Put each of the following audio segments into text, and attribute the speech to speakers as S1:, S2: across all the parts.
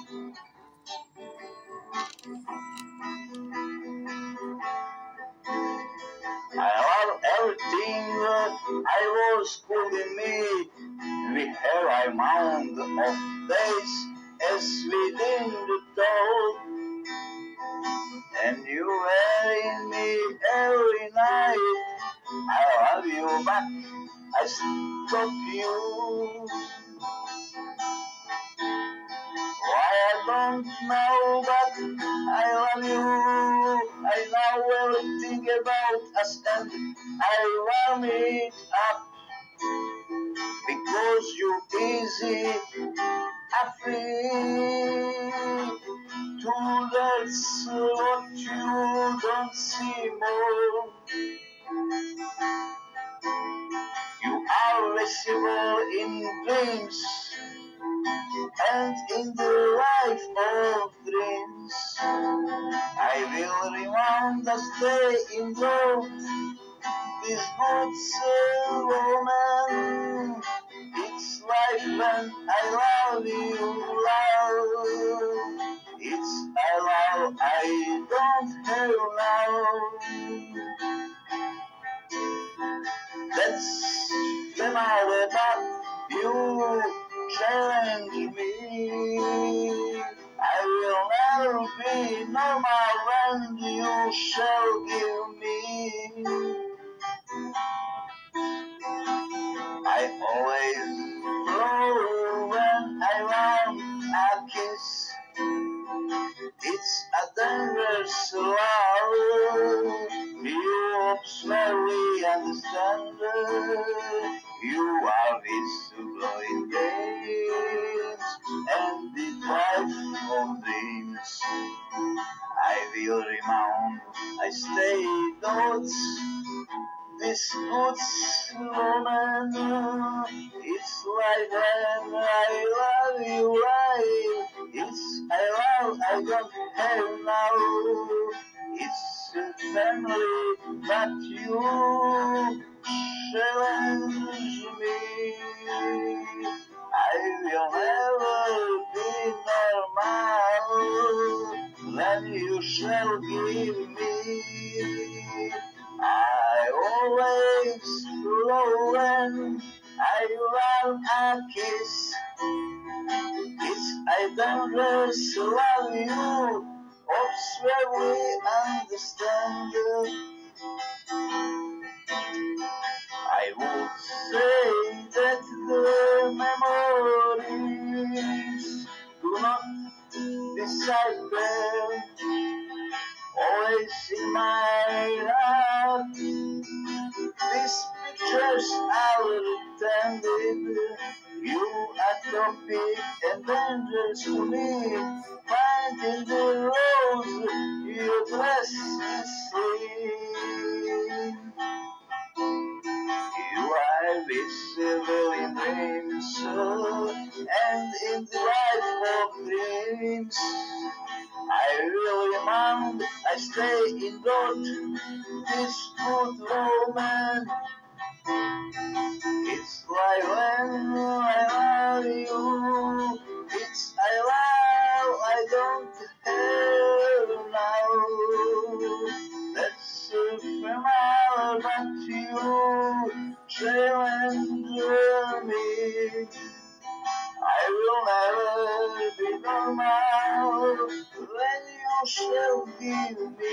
S1: I love everything I was putting me. We have a mound of days as within the toll, and you were in me every night. I love you, but I stop you. Why I don't know, but I love you. I know everything about us, and I warm it up because you easy, I free. To that's what you don't see more. You are visible in dreams and in the life of dreams. I will remind us stay in love. This good soul woman. It's life when I love you, love. It's I love I don't have now. That's the matter that you challenge me. I will never be normal when you shall give me. I always flow when I want a kiss. It's a dangerous love. You slowly understand. You are visible in days and the life of dreams. I will remind. I stay thoughts. This good woman, it's like when I love you, right? It's I love, I don't have now. It's a family, but you challenge me. I will never be normal when you shall give me. I always flow when I want a kiss. It's I dangerous love you. Observe we understand. I would say that the memories do not disappear. Always in my heart, these pictures are intended. You are topic and dangerous to me. Finding the rose, your dress is seen. You are visible in dreams and in the life of dreams. I will remind, I stay in God, this good woman. It's like when I love you, it's I don't have now. That's ephemeral, but you challenge me. I will never be normal when you shall give me.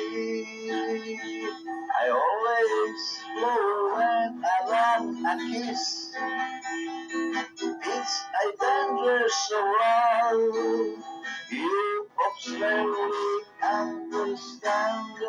S1: I always flow when I want a kiss. It's a dangerous love. You obviously understand.